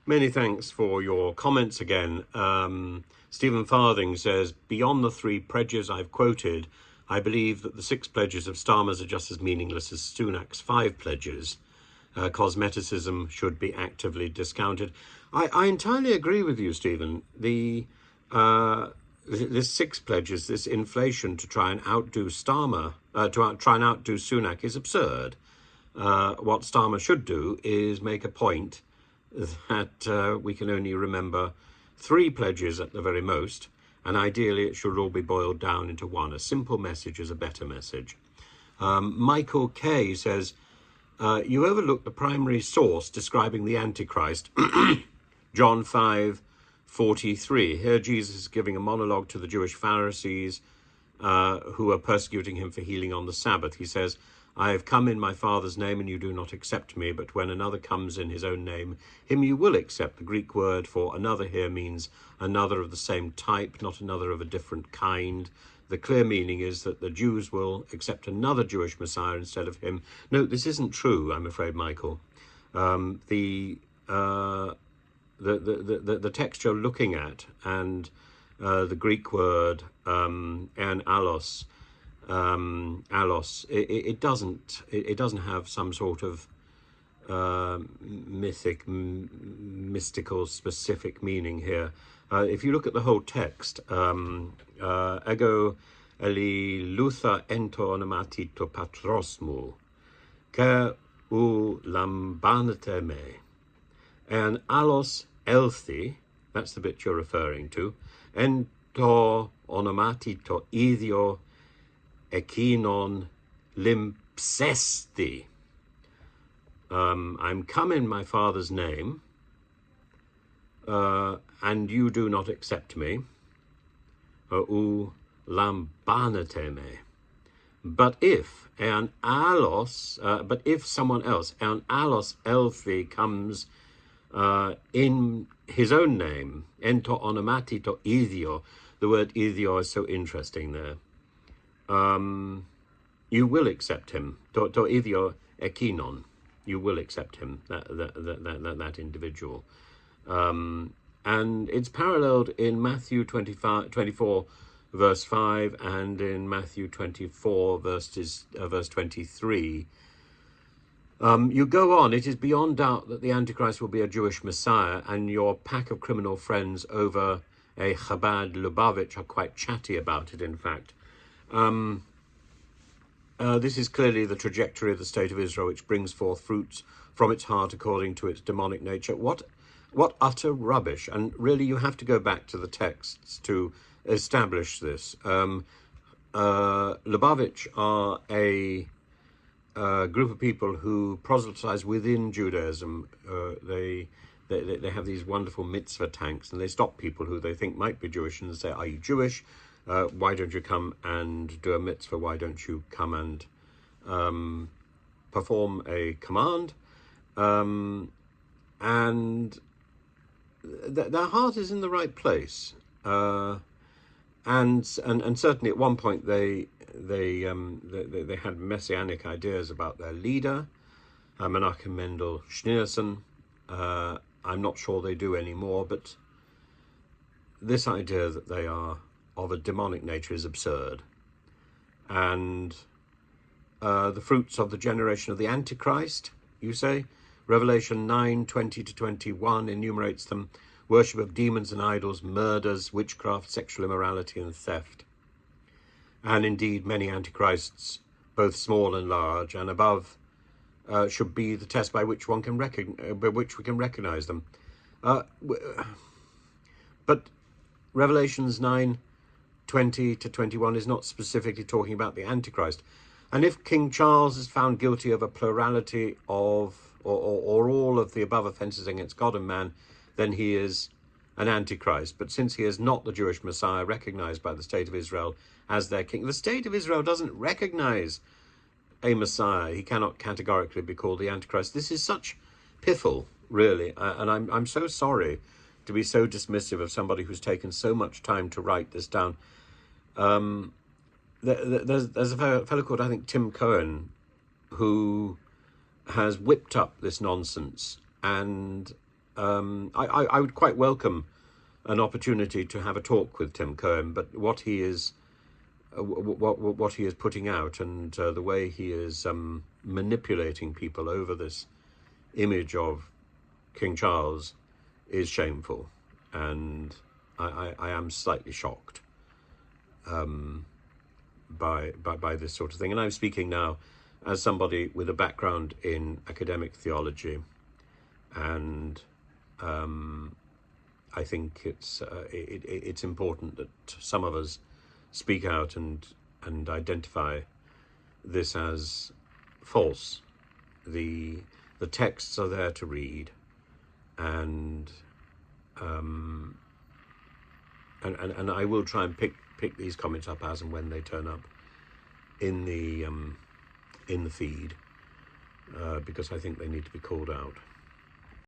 Many thanks for your comments again. Stephen Farthing says, beyond the three pledges I've quoted, I believe that the 6 pledges of Starmer's are just as meaningless as Sunak's 5 pledges. Cosmeticism should be actively discounted. I entirely agree with you, Stephen. This 6 pledges, this inflation to try and outdo Starmer, try and outdo Sunak is absurd. What Starmer should do is make a point that we can only remember 3 pledges at the very most, and ideally it should all be boiled down into one. A simple message is a better message. Michael K says, you overlook the primary source describing the Antichrist, John 5:43. Here Jesus is giving a monologue to the Jewish Pharisees who are persecuting him for healing on the Sabbath. He says, I have come in my Father's name, and you do not accept me, but when another comes in his own name, him you will accept. The Greek word for another here means another of the same type, not another of a different kind. The clear meaning is that the Jews will accept another Jewish Messiah instead of him. No, this isn't true, I'm afraid, Michael. The text you're looking at, and the Greek word and allos, it doesn't have some sort of mystical, specific meaning here. If you look at the whole text, ego eli lutha ento onomatito patrosmu, ke u lambanete me, and allos elthi, that's the bit you're referring to, ento onomatito idio ekinon limpsesti. I'm come in my Father's name, and you do not accept me. U lambanete me. But if an allos, but if someone else, an allos elthi, comes in his own name, ento onomatito idio, the word idio is so interesting there. You will accept him. To idio ekinon. You will accept him, that individual. And it's paralleled in Matthew 24, verse 5, and in Matthew 24, verse 23. You go on, it is beyond doubt that the Antichrist will be a Jewish Messiah, and your pack of criminal friends over a Chabad Lubavitch are quite chatty about it, in fact. This is clearly the trajectory of the state of Israel, which brings forth fruits from its heart according to its demonic nature. What utter rubbish. And really, you have to go back to the texts to establish this. Lubavitch are a group of people who proselytize within Judaism. They have these wonderful mitzvah tanks, and they stop people who they think might be Jewish and say, are you Jewish? Why don't you come and do a mitzvah? Why don't you come and perform a command? And their heart is in the right place. And certainly at one point they had messianic ideas about their leader, Menachem Mendel Schneerson. I'm not sure they do anymore, but this idea that they are of a demonic nature is absurd. And the fruits of the generation of the Antichrist, you say? Revelation 9:20-21 enumerates them: worship of demons and idols, murders, witchcraft, sexual immorality, and theft. And indeed, many antichrists, both small and large and above, should be the test by which we can recognize them. But Revelations 9:20-21 is not specifically talking about the Antichrist. And if King Charles is found guilty of a plurality of or all of the above offences against God and man, then he is an Antichrist. But since he is not the Jewish Messiah recognized by the state of Israel as their king, the state of Israel doesn't recognize a Messiah. He cannot categorically be called the Antichrist. This is such piffle, really, and I'm so sorry to be so dismissive of somebody who's taken so much time to write this down. There's a fellow called, I think, Tim Cohen, who has whipped up this nonsense, and I would quite welcome an opportunity to have a talk with Tim Cohen, but what he is what he is putting out, and the way he is manipulating people over this image of King Charles is shameful, and I am slightly shocked by this sort of thing. And I'm speaking now as somebody with a background in academic theology, and I think it's important that some of us speak out and identify this as false. The texts are there to read, and I will try and pick these comments up as and when they turn up in the feed, because I think they need to be called out.